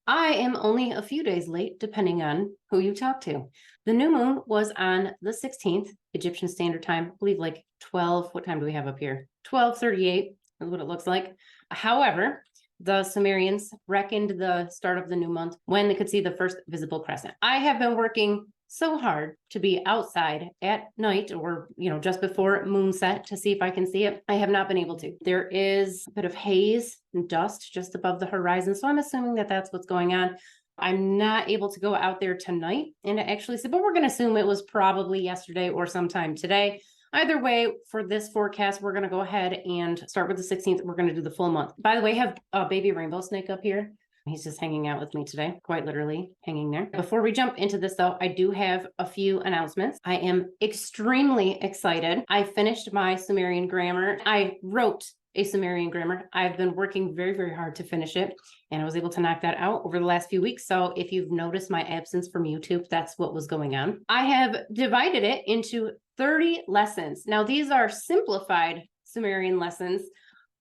I am only a few days late, depending on who you talk to. The new moon was on the 16th, Egyptian Standard Time, I believe like 12. What time do we have up here? 12:38 is what it looks like. However, the Sumerians reckoned the start of the new month when they could see the first visible crescent. I have been working so hard to be outside at night or, just before moonset to see if I can see it. I have not been able to. There is a bit of haze and dust just above the horizon. So I'm assuming that that's what's going on. I'm not able to go out there tonight and actually see, but we're going to assume it was probably yesterday or sometime today. Either way, for this forecast, we're going to go ahead and start with the 16th. We're going to do the full month. By the way, I have a baby rainbow snake up here. He's just hanging out with me today, quite literally hanging there. Before we jump into this though, I do have a few announcements. I am extremely excited. I finished my Sumerian grammar. I wrote a Sumerian grammar. I've been working very, very hard to finish it, and I was able to knock that out over the last few weeks. So if you've noticed my absence from YouTube, that's what was going on. I have divided it into 30 lessons. Now, these are simplified Sumerian lessons,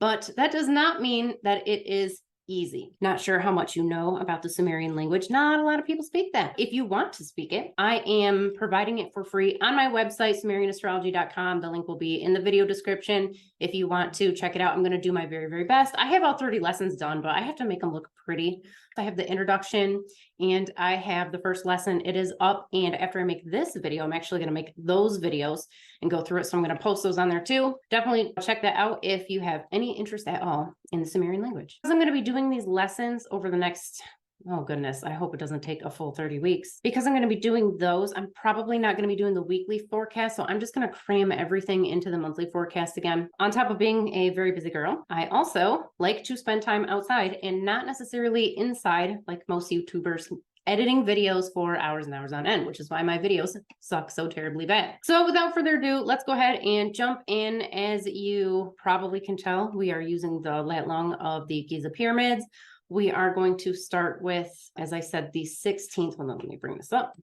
but that does not mean that it is easy. Not sure how much you know about the Sumerian language. Not a lot of people speak that. If you want to speak it, I am providing it for free on my website, SumerianAstrology.com. The link will be in the video description. If you want to check it out, I'm going to do my very, very best. I have all 30 lessons done, but I have to make them look pretty. I have the introduction and I have the first lesson. It is up. And after I make this video, I'm actually going to make those videos and go through it. So I'm going to post those on there too. Definitely check that out if you have any interest at all in the Sumerian language. I'm going to be doing these lessons over the next, oh goodness, I hope it doesn't take a full 30 weeks. Because I'm going to be doing those, I'm probably not going to be doing the weekly forecast. So I'm just going to cram everything into the monthly forecast again. On top of being a very busy girl, I also like to spend time outside and not necessarily inside like most YouTubers editing videos for hours and hours on end, which is why my videos suck so terribly bad. So without further ado, let's go ahead and jump in. As you probably can tell, we are using the lat long of the Giza pyramids. We are going to start with, as I said, the 16th. Hold on, let me bring this up.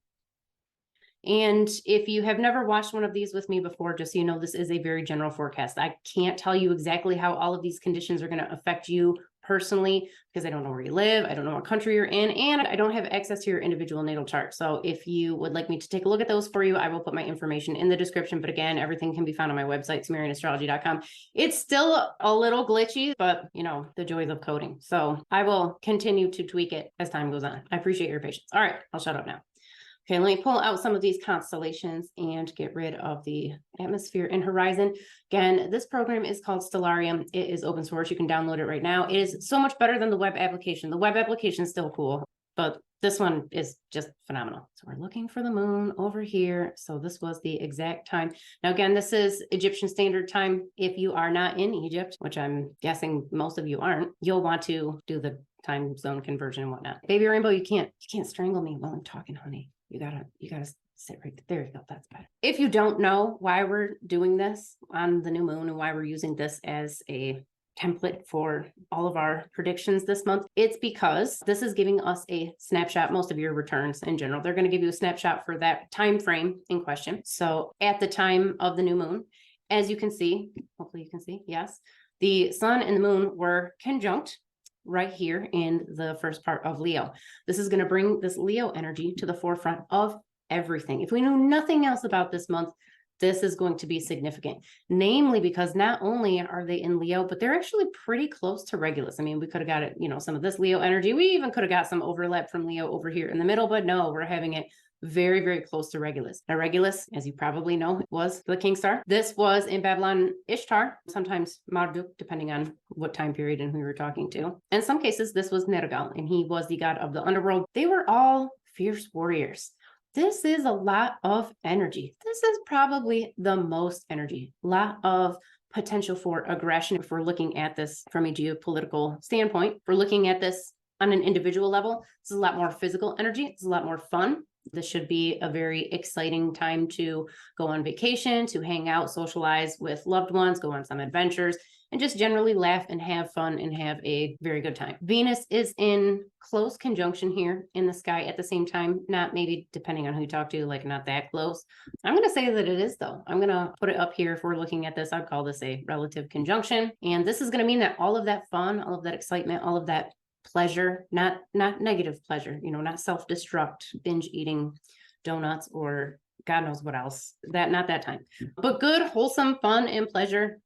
And if you have never watched one of these with me before, just so you know, this is a very general forecast. I can't tell you exactly how all of these conditions are going to affect you personally, because I don't know where you live, I don't know what country you're in, and I don't have access to your individual natal chart. So if you would like me to take a look at those for you, I will put my information in the description. But again, everything can be found on my website, SumerianAstrology.com. It's still a little glitchy, but the joys of coding. So I will continue to tweak it as time goes on. I appreciate your patience. All right, I'll shut up now. Okay, let me pull out some of these constellations and get rid of the atmosphere and horizon. Again, this program is called Stellarium. It is open source. You can download it right now. It is so much better than the web application. The web application is still cool, but this one is just phenomenal. So we're looking for the moon over here. So this was the exact time. Now, again, this is Egyptian Standard Time. If you are not in Egypt, which I'm guessing most of you aren't, you'll want to do the time zone conversion and whatnot. Baby Rainbow, you can't strangle me while I'm talking, honey. You gotta sit right there. You go. That's better. If you don't know why we're doing this on the new moon and why we're using this as a template for all of our predictions this month, it's because this is giving us a snapshot. Most of your returns in general, they're going to give you a snapshot for that time frame in question. So at the time of the new moon, as you can see, hopefully you can see, yes, the sun and the moon were conjunct right here in the first part of Leo. This is going to bring this Leo energy to the forefront of everything. If we knew nothing else about this month, this is going to be significant, namely because not only are they in Leo, but they're actually pretty close to Regulus. I mean, we could have got it, some of this Leo energy. We even could have got some overlap from Leo over here in the middle, but no, we're having it very, very close to Regulus. Now, Regulus, as you probably know, was the king star. This was in Babylon Ishtar, sometimes Marduk, depending on what time period and who you were talking to. In some cases, this was Nergal, and he was the god of the underworld. They were all fierce warriors. This is a lot of energy. This is probably the most energy, a lot of potential for aggression. If we're looking at this from a geopolitical standpoint, if we're looking at this on an individual level, this is a lot more physical energy. It's a lot more fun. This should be a very exciting time to go on vacation, to hang out, socialize with loved ones, go on some adventures, and just generally laugh and have fun and have a very good time. Venus is in close conjunction here in the sky at the same time, not maybe depending on who you talk to, like not that close. I'm going to say that it is though. I'm going to put it up here if we're looking at this. I'd call this a relative conjunction. And this is going to mean that all of that fun, all of that excitement, all of that pleasure, not negative pleasure, not self-destruct, binge eating donuts or God knows what else. Not that time. But good, wholesome fun and pleasure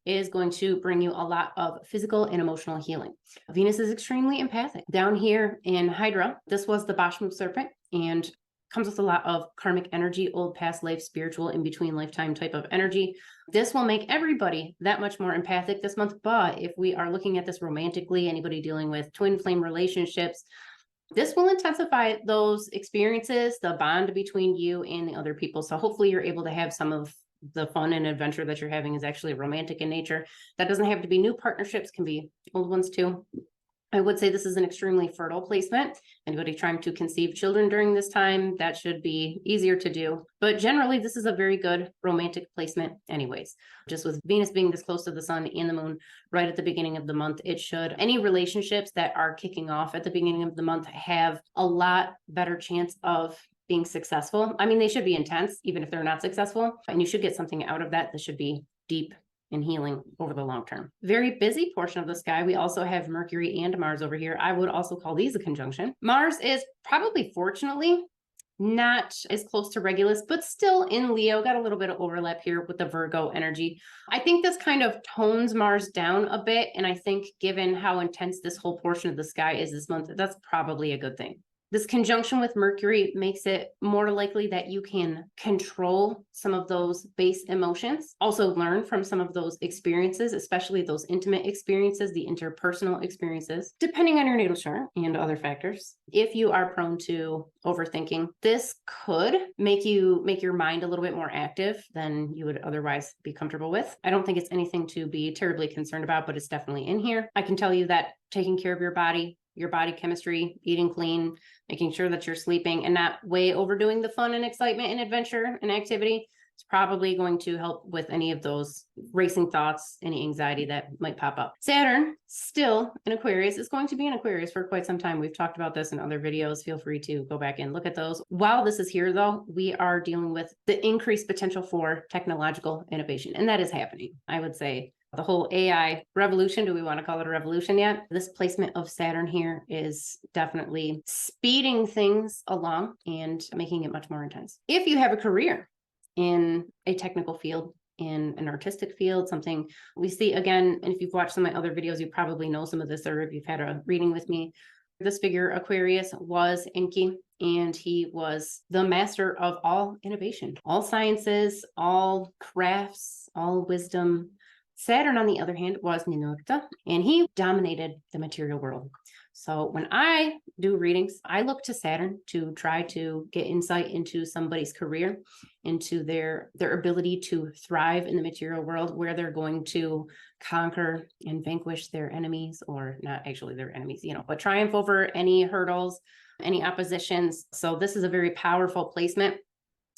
is going to bring you a lot of physical and emotional healing. Venus is extremely empathic. Down here in Hydra, this was the Bashmu serpent and comes with a lot of karmic energy, old past life, spiritual in between lifetime type of energy. This will make everybody that much more empathic this month. But if we are looking at this romantically, anybody dealing with twin flame relationships, this will intensify those experiences, the bond between you and the other people. So hopefully you're able to have some of the fun and adventure that you're having is actually romantic in nature. That doesn't have to be new partnerships, can be old ones too. I would say this is an extremely fertile placement. Anybody trying to conceive children during this time, that should be easier to do. But generally, this is a very good romantic placement anyways. Just with Venus being this close to the sun and the moon right at the beginning of the month, it should, any relationships that are kicking off at the beginning of the month have a lot better chance of being successful. I mean, they should be intense, even if they're not successful, and you should get something out of that. This should be deep and healing over the long term. Very busy portion of the sky. We also have Mercury and Mars over here. I would also call these a conjunction. Mars is probably, fortunately, not as close to Regulus, but still in Leo. Got a little bit of overlap here with the Virgo energy. I think this kind of tones Mars down a bit. And I think given how intense this whole portion of the sky is this month, that's probably a good thing. This conjunction with Mercury makes it more likely that you can control some of those base emotions, also learn from some of those experiences, especially those intimate experiences, the interpersonal experiences, depending on your natal chart and other factors. If you are prone to overthinking, this could make your mind a little bit more active than you would otherwise be comfortable with. I don't think it's anything to be terribly concerned about, but it's definitely in here. I can tell you that taking care of your body chemistry, eating clean, making sure that you're sleeping and not way overdoing the fun and excitement and adventure and activity, it's probably going to help with any of those racing thoughts, any anxiety that might pop up. Saturn, still in Aquarius, is going to be in Aquarius for quite some time. We've talked about this in other videos. Feel free to go back and look at those. While this is here, though, we are dealing with the increased potential for technological innovation, and that is happening. I would say the whole AI revolution, do we want to call it a revolution yet? This placement of Saturn here is definitely speeding things along and making it much more intense. If you have a career in a technical field, in an artistic field, something we see again, and if you've watched some of my other videos, you probably know some of this, or if you've had a reading with me. This figure, Aquarius, was Enki, and he was the master of all innovation, all sciences, all crafts, all wisdom. Saturn, on the other hand, was Ninurta, and he dominated the material world. So when I do readings, I look to Saturn to try to get insight into somebody's career, into their ability to thrive in the material world, where they're going to conquer and vanquish their enemies, or not actually their enemies, but triumph over any hurdles, any oppositions. So this is a very powerful placement.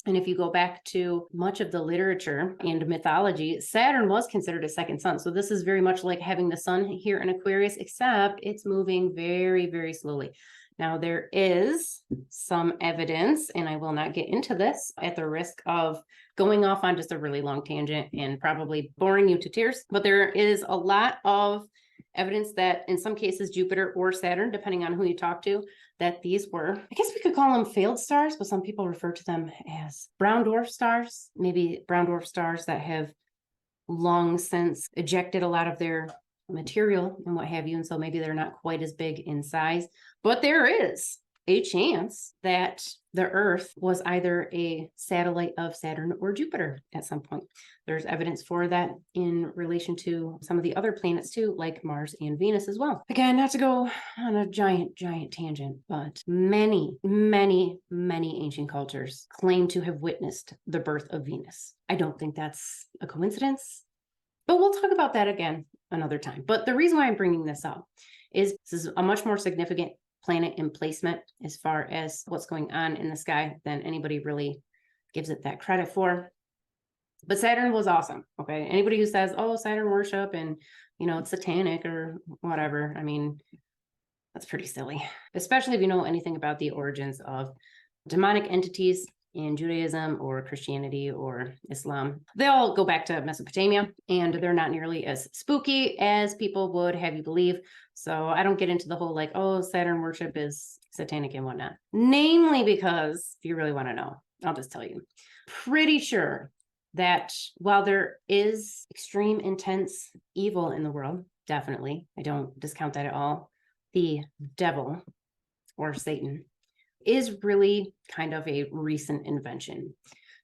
And if you go back to much of the literature and mythology, Saturn was considered a second sun. So this is very much like having the sun here in Aquarius, except it's moving very, very slowly. Now, there is some evidence, and I will not get into this at the risk of going off on just a really long tangent and probably boring you to tears, but there is a lot of evidence that in some cases, Jupiter or Saturn, depending on who you talk to, that these were, I guess we could call them failed stars, but some people refer to them as brown dwarf stars, maybe brown dwarf stars that have long since ejected a lot of their material and what have you. And so maybe they're not quite as big in size, but there is a chance that the Earth was either a satellite of Saturn or Jupiter at some point. There's evidence for that in relation to some of the other planets too, like Mars and Venus as well. Again, not to go on a giant tangent, but many ancient cultures claim to have witnessed the birth of Venus. I don't think that's a coincidence, but we'll talk about that again another time. But the reason why I'm bringing this up is this is a much more significant planet in placement as far as what's going on in the sky than anybody really gives it that credit for. But Saturn was awesome. Okay. Anybody who says, oh, Saturn worship and, it's satanic or whatever. I mean, that's pretty silly, especially if you know anything about the origins of demonic entities. in Judaism or Christianity or Islam. They all go back to Mesopotamia, and they're not nearly as spooky as people would have you believe. So I don't get into the whole like, oh, Saturn worship is satanic and whatnot. Namely because, if you really want to know, I'll just tell you. Pretty sure that while there is extreme, intense evil in the world, definitely, I don't discount that at all, the devil or Satan is really kind of a recent invention.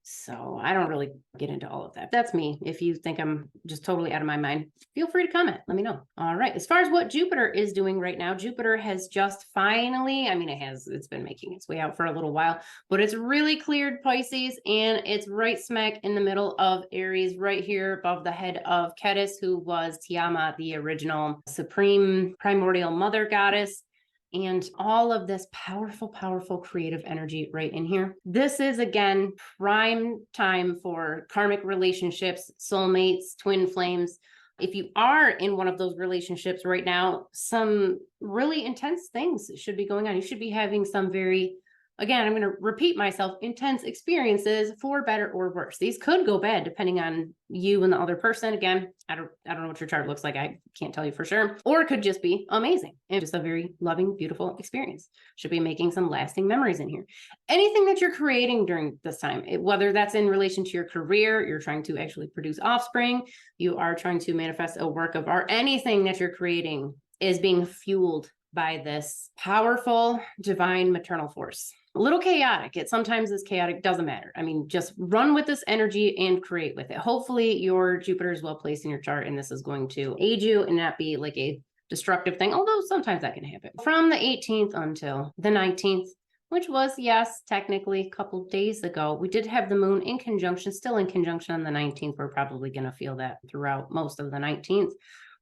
So I don't really get into all of that. That's me. If you think I'm just totally out of my mind, feel free to comment. Let me know. All right. As far as what Jupiter is doing right now, Jupiter has just finally, I mean, it's been making its way out for a little while, but it's really cleared Pisces, and it's right smack in the middle of Aries, right here above the head of Ketis, who was Tiamat, the original supreme primordial mother goddess. And all of this powerful, powerful creative energy right in here. This is, again, prime time for karmic relationships, soulmates, twin flames. If you are in one of those relationships right now, some really intense things should be going on. You should be having some very, again, I'm going to repeat myself, intense experiences, for better or worse. These could go bad depending on you and the other person. Again, I don't know what your chart looks like. I can't tell you for sure. Or it could just be amazing and just a very loving, beautiful experience. Should be making some lasting memories in here. Anything that you're creating during this time, whether that's in relation to your career, you're trying to actually produce offspring, you are trying to manifest a work of art, anything that you're creating is being fueled by this powerful divine maternal force. A little chaotic. It sometimes is chaotic, doesn't matter. I mean, just run with this energy and create with it. Hopefully your Jupiter is well placed in your chart, and this is going to aid you and not be like a destructive thing, although sometimes that can happen. From the 18th until the 19th, which was, yes, technically a couple days ago, we did have the moon in conjunction, still in conjunction on the 19th. We're probably going to feel that throughout most of the 19th.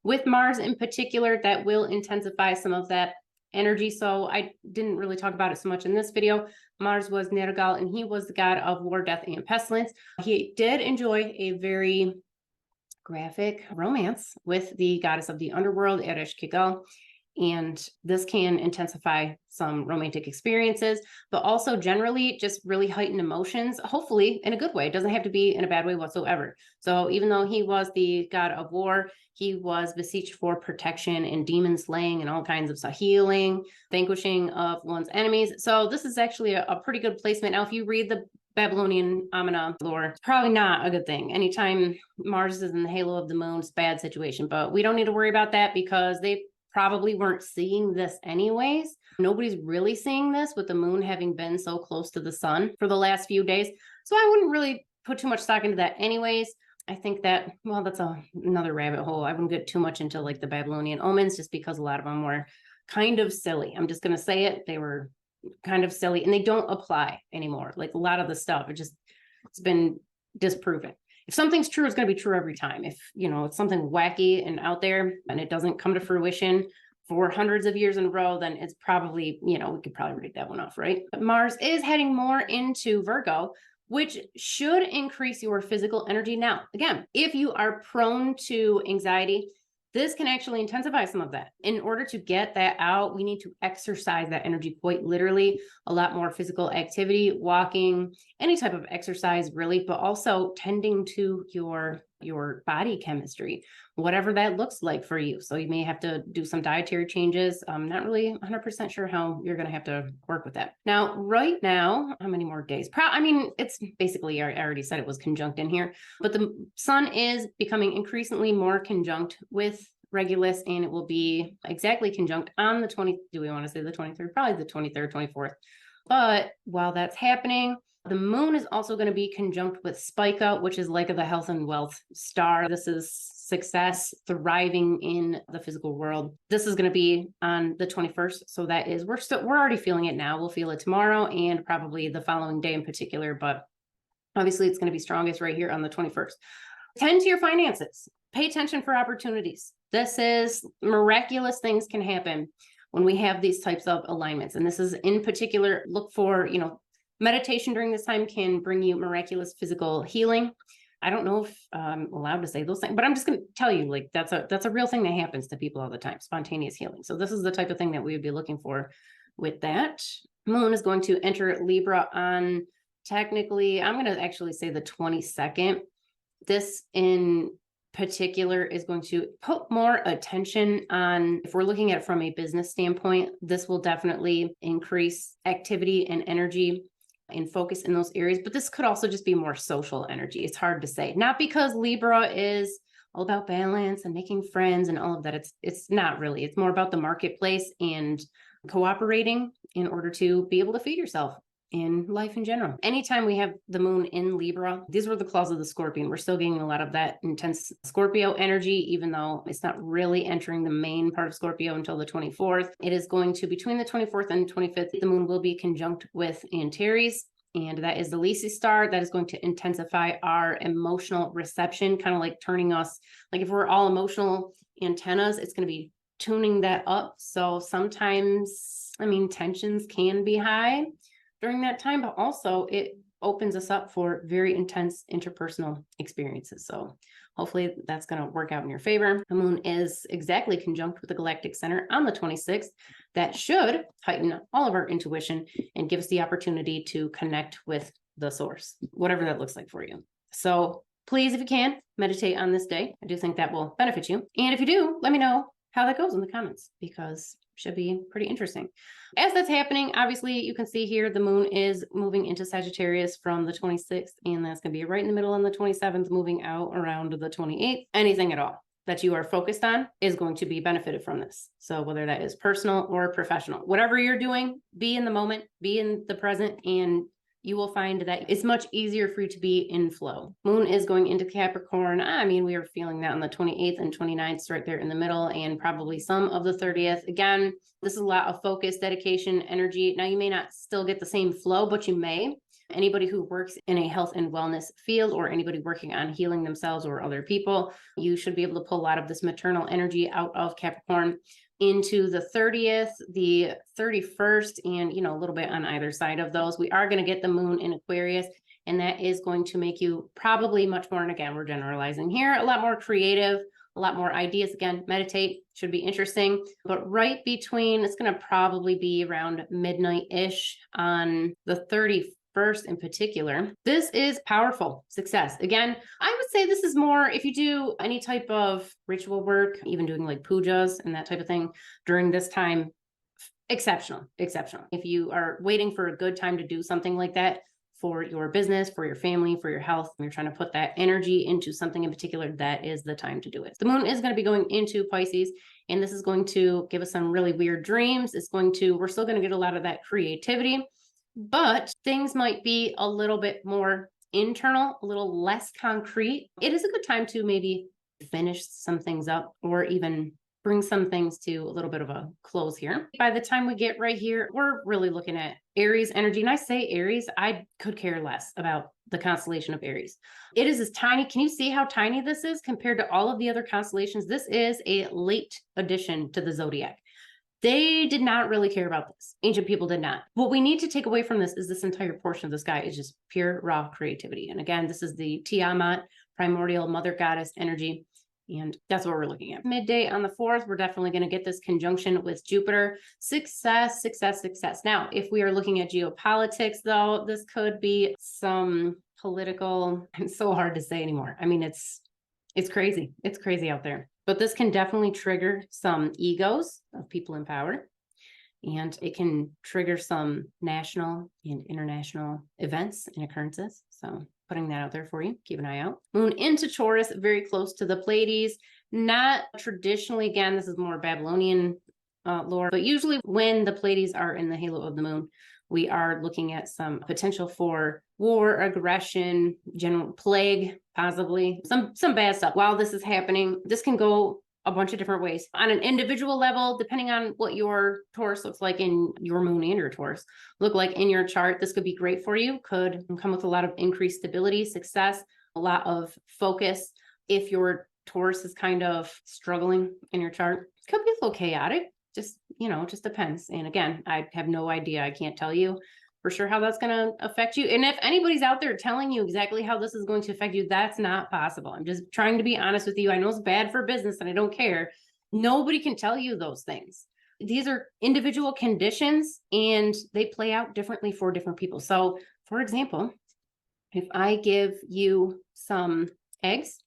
With Mars in particular, that will intensify some of that energy. So I didn't really talk about it so much in this video. Mars was Nergal, and he was the god of war, death, and pestilence. He did enjoy a very graphic romance with the goddess of the underworld, Eresh Kigal. And this can intensify some romantic experiences, but also generally just really heighten emotions, hopefully in a good way. It doesn't have to be in a bad way whatsoever. So even though he was the god of war, he was beseeched for protection and demon slaying and all kinds of healing, vanquishing of one's enemies. So this is actually a pretty good placement. Now, if you read the Babylonian Amina lore, it's probably not a good thing. Anytime Mars is in the halo of the moon, it's a bad situation, but we don't need to worry about that because they probably weren't seeing this anyways. Nobody's really seeing this with the moon having been so close to the sun for the last few days. So I wouldn't really put too much stock into that anyways. I think that, well, that's another rabbit hole. I wouldn't get too much into like the Babylonian omens just because a lot of them were kind of silly. I'm just going to say it. They were kind of silly and they don't apply anymore. Like a lot of the stuff, it's been disproven. If something's true, it's going to be true every time. If, it's something wacky and out there and it doesn't come to fruition for hundreds of years in a row, then it's probably, we could probably read that one off, right? But Mars is heading more into Virgo, which should increase your physical energy. Now, again, if you are prone to anxiety, this can actually intensify some of that. In order to get that out, we need to exercise that energy quite literally, a lot more physical activity, walking, any type of exercise really, but also tending to your body chemistry, whatever that looks like for you. So you may have to do some dietary changes. I'm not really 100% sure how you're going to have to work with that. Now, right now, how many more days? It's basically, I already said it was conjunct in here, but the sun is becoming increasingly more conjunct with Regulus, and it will be exactly conjunct on the 20th. Do we want to say the 23rd? Probably the 23rd, 24th. But while that's happening, the moon is also going to be conjunct with Spica, which is like the health and wealth star. This is success, thriving in the physical world. This is going to be on the 21st. So that is, we're already feeling it now. We'll feel it tomorrow and probably the following day in particular, but obviously it's going to be strongest right here on the 21st. Tend to your finances. Pay attention for opportunities. This is miraculous things can happen when we have these types of alignments. And this is in particular, look for, meditation during this time can bring you miraculous physical healing. I don't know if I'm allowed to say those things, but I'm just going to tell you, like, that's a real thing that happens to people all the time, spontaneous healing. So this is the type of thing that we would be looking for with that. Moon is going to enter Libra on technically, I'm going to actually say the 22nd. This in particular is going to put more attention on, if we're looking at it from a business standpoint, this will definitely increase activity and energy and focus in those areas. But this could also just be more social energy. It's hard to say. Not because Libra is all about balance and making friends and all of that. It's not really. It's more about the marketplace and cooperating in order to be able to feed yourself in life in general. Anytime we have the moon in Libra, these were the claws of the scorpion. We're still getting a lot of that intense Scorpio energy, even though it's not really entering the main part of Scorpio until the 24th. It is going to, between the 24th and 25th, the moon will be conjunct with Antares. And that is the Lisi star. That is going to intensify our emotional reception, kind of like turning us, like if we're all emotional antennas, it's going to be tuning that up. So sometimes, I mean, tensions can be high during that time, but also it opens us up for very intense interpersonal experiences. So hopefully that's going to work out in your favor. The moon is exactly conjunct with the galactic center on the 26th. That should heighten all of our intuition and give us the opportunity to connect with the source, whatever that looks like for you. So please, if you can, meditate on this day. I do think that will benefit you. And if you do, let me know how that goes in the comments, because it should be pretty interesting. As that's happening, obviously you can see here the moon is moving into Sagittarius from the 26th, and that's going to be right in the middle on the 27th, moving out around the 28th. Anything at all that you are focused on is going to be benefited from this. So whether that is personal or professional, whatever you're doing, be in the moment, be in the present, and you will find that it's much easier for you to be in flow. Moon is going into Capricorn. I mean, we are feeling that on the 28th and 29th, right there in the middle, and probably some of the 30th. Again, this is a lot of focus, dedication, energy. Now, you may not still get the same flow, but you may. Anybody who works in a health and wellness field, or anybody working on healing themselves or other people, you should be able to pull a lot of this maternal energy out of Capricorn into the 30th, the 31st, and, you know, a little bit on either side of those. We are going to get the moon in Aquarius, and that is going to make you probably much more, and again, we're generalizing here, a lot more creative, a lot more ideas. Again, meditate, should be interesting. But right between, it's going to probably be around midnight-ish on the 31st in particular. This is powerful success. Again, I would say this is more if you do any type of ritual work, even doing like pujas and that type of thing during this time, exceptional. If you are waiting for a good time to do something like that for your business, for your family, for your health, and you're trying to put that energy into something in particular, that is the time to do it. The moon is going to be going into Pisces, and this is going to give us some really weird dreams. We're still going to get a lot of that creativity, but things might be a little bit more internal, a little less concrete. It is a good time to maybe finish some things up, or even bring some things to a little bit of a close here. By the time we get right here, we're really looking at Aries energy. And I say Aries, I could care less about the constellation of Aries. It is as tiny. Can you see how tiny this is compared to all of the other constellations? This is a late addition to the zodiac. They did not really care about this. Ancient people did not. What we need to take away from this is this entire portion of the sky is just pure raw creativity. And again, this is the Tiamat, primordial mother goddess energy. And that's what we're looking at. Midday on the 4th, we're definitely going to get this conjunction with Jupiter. Success. Now, if we are looking at geopolitics, though, this could be some political, it's so hard to say anymore. I mean, it's crazy. It's crazy out there. But this can definitely trigger some egos of people in power. And it can trigger some national and international events and occurrences. So putting that out there for you. Keep an eye out. Moon into Taurus, very close to the Pleiades. Not traditionally, again, this is more Babylonian lore, but usually when the Pleiades are in the halo of the moon, we are looking at some potential for war, aggression, general plague, possibly some bad stuff. While this is happening, this can go a bunch of different ways. On an individual level, depending on what your Taurus looks like in your moon and your Taurus look like in your chart, this could be great for you. Could come with a lot of increased stability, success, a lot of focus. If your Taurus is kind of struggling in your chart, it could be a little chaotic. Just, just depends. And again, I have no idea. I can't tell you for sure how that's going to affect you. And if anybody's out there telling you exactly how this is going to affect you, that's not possible. I'm just trying to be honest with you. I know it's bad for business and I don't care. Nobody can tell you those things. these are individual conditions and they play out differently for different people. So for example, if I give you some eggs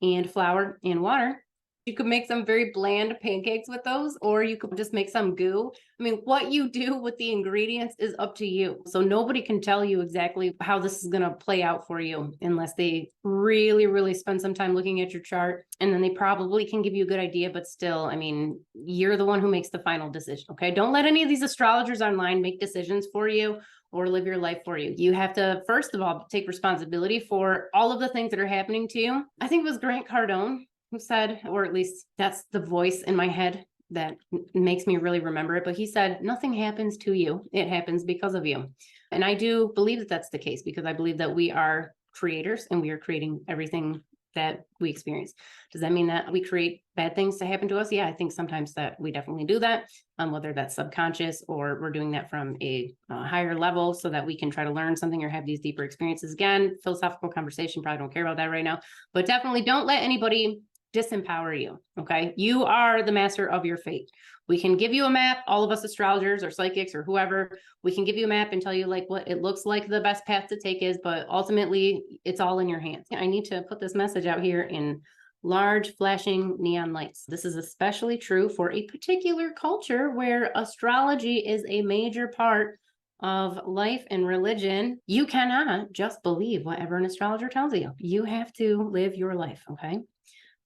and flour and water, you could make some very bland pancakes with those, or you could just make some goo. I mean, what you do with the ingredients is up to you. So nobody can tell you exactly how this is going to play out for you unless they really, really spend some time looking at your chart. And then they probably can give you a good idea, but still, I mean, you're the one who makes the final decision. Okay. Don't let any of these astrologers online make decisions for you or live your life for you. You have to, first of all, take responsibility for all of the things that are happening to you. I think it was Grant Cardone who said, or at least that's the voice in my head that makes me really remember it. But he said, nothing happens to you. It happens because of you. And I do believe that that's the case, because I believe that we are creators and we are creating everything that we experience. Does that mean that we create bad things to happen to us? Yeah, I think sometimes that we definitely do that, whether that's subconscious or we're doing that from a higher level so that we can try to learn something or have these deeper experiences. Again, philosophical conversation, probably don't care about that right now, but definitely don't let anybody disempower you. Okay. You are the master of your fate. We can give you a map, all of us astrologers or psychics or whoever, we can give you a map and tell you like what it looks like the best path to take is, but ultimately it's all in your hands. I need to put this message out here in large flashing neon lights. This is especially true for a particular culture where astrology is a major part of life and religion. You cannot just believe whatever an astrologer tells you. You have to live your life. Okay.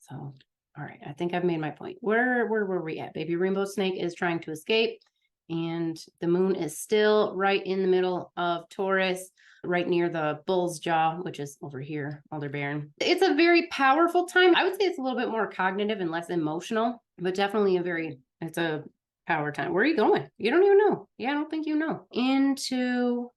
So, all right, I think I've made my point. Where were we at? Baby Rainbow Snake is trying to escape, and the moon is still right in the middle of Taurus, right near the bull's jaw, which is over here, Aldebaran. It's a very powerful time. I would say it's a little bit more cognitive and less emotional, but definitely it's a power time. Where are you going? You don't even know. Yeah, I don't think you know. Into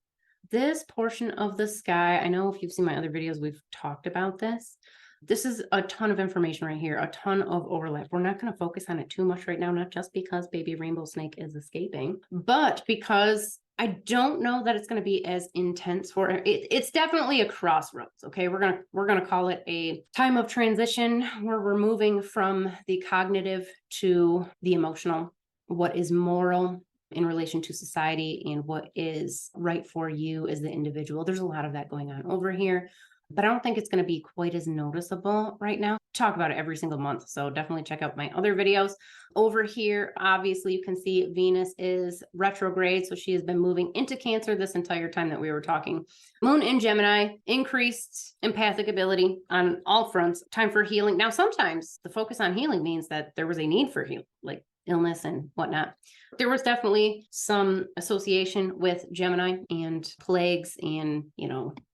this portion of the sky. I know if you've seen my other videos, we've talked about this. This is a ton of information right here, a ton of overlap. We're not going to focus on it too much right now, not just because Baby Rainbow Snake is escaping, but because I don't know that it's going to be as intense for it. It's definitely a crossroads. Okay. We're going to call it a time of transition where we're moving from the cognitive to the emotional, what is moral in relation to society and what is right for you as the individual. There's a lot of that going on over here, but I don't think it's going to be quite as noticeable right now. Talk about it every single month. So definitely check out my other videos. Over here, obviously you can see Venus is retrograde. So she has been moving into Cancer this entire time that we were talking. Moon in Gemini, increased empathic ability on all fronts, time for healing. Now, sometimes the focus on healing means that there was a need for healing, like illness and whatnot. There was definitely some association with Gemini and plagues and,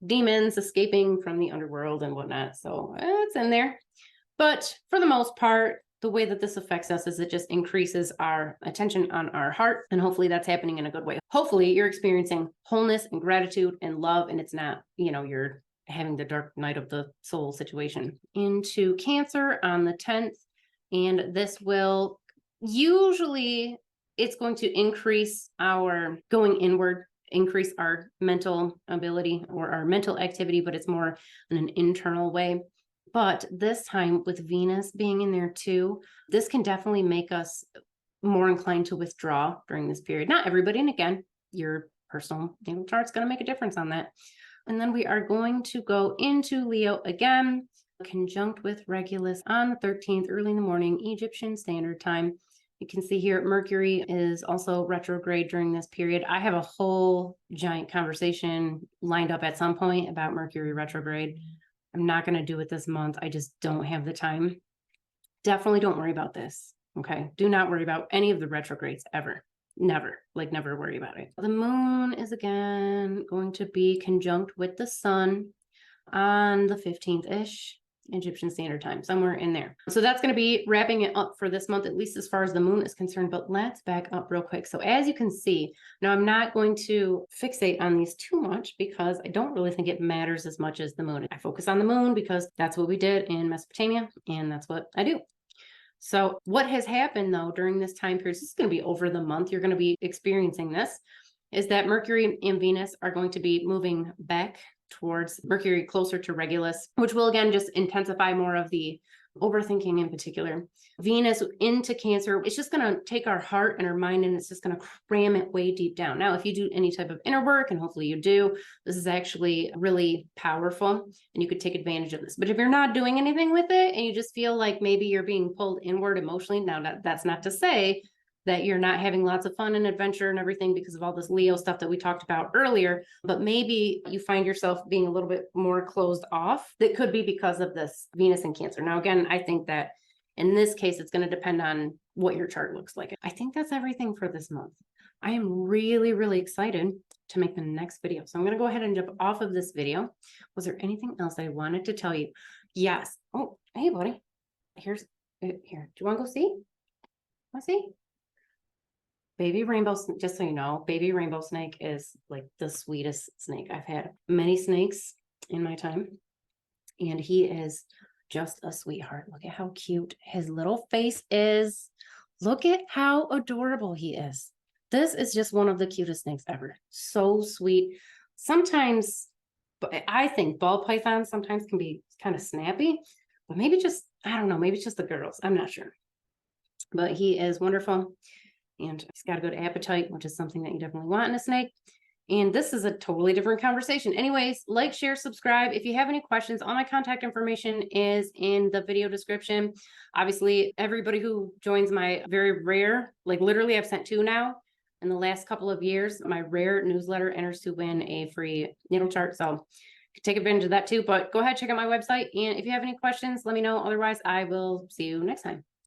demons escaping from the underworld and whatnot. So it's in there. But for the most part, the way that this affects us is it just increases our attention on our heart. And hopefully that's happening in a good way. Hopefully you're experiencing wholeness and gratitude and love. And it's not, you're having the dark night of the soul situation. Into Cancer on the 10th. And this will usually, it's going to increase our going inward, increase our mental ability or our mental activity, but it's more in an internal way. But this time with Venus being in there too, this can definitely make us more inclined to withdraw during this period. Not everybody, and again, your personal natal chart's going to make a difference on that. And then we are going to go into Leo again, conjunct with Regulus on the 13th, early in the morning, Egyptian Standard Time. You can see here, Mercury is also retrograde during this period. I have a whole giant conversation lined up at some point about Mercury retrograde. I'm not going to do it this month. I just don't have the time. Definitely don't worry about this. Okay. Do not worry about any of the retrogrades ever. Never worry about it. The moon is again going to be conjunct with the sun on the 15th-ish. Egyptian Standard Time, somewhere in there. So that's going to be wrapping it up for this month, at least as far as the moon is concerned. But let's back up real quick. So as you can see, now I'm not going to fixate on these too much because I don't really think it matters as much as the moon. I focus on the moon because that's what we did in Mesopotamia, and that's what I do. So what has happened though during this time period, this is going to be over the month, you're going to be experiencing this, is that Mercury and Venus are going to be moving back towards Mercury closer to Regulus, which will again just intensify more of the overthinking in particular. Venus into Cancer, it's just going to take our heart and our mind and it's just going to cram it way deep down. Now, if you do any type of inner work, and hopefully you do, this is actually really powerful and you could take advantage of this. But if you're not doing anything with it and you just feel like maybe you're being pulled inward emotionally, now that's not to say that you're not having lots of fun and adventure and everything because of all this Leo stuff that we talked about earlier, but maybe you find yourself being a little bit more closed off. That could be because of this Venus in Cancer. Now, again, I think that in this case, it's going to depend on what your chart looks like. I think that's everything for this month. I am really, really excited to make the next video. So I'm going to go ahead and jump off of this video. Was there anything else I wanted to tell you? Yes. Oh, hey, buddy. Here. Do you want to go see? Want to see? Baby rainbow, just so you know, baby rainbow snake is like the sweetest snake. I've had many snakes in my time, and he is just a sweetheart. Look at how cute his little face is. Look at how adorable he is. This is just one of the cutest snakes ever. So sweet. Sometimes, I think ball pythons sometimes can be kind of snappy, but maybe just, I don't know, maybe it's just the girls. I'm not sure. But he is wonderful. And he's got a good appetite, which is something that you definitely want in a snake. And this is a totally different conversation. Anyways, like, share, subscribe. If you have any questions, all my contact information is in the video description. Obviously, everybody who joins my very rare, like literally I've sent 2 now in the last couple of years, my rare newsletter enters to win a free natal chart. So take advantage of that too. But go ahead, check out my website. And if you have any questions, let me know. Otherwise, I will see you next time.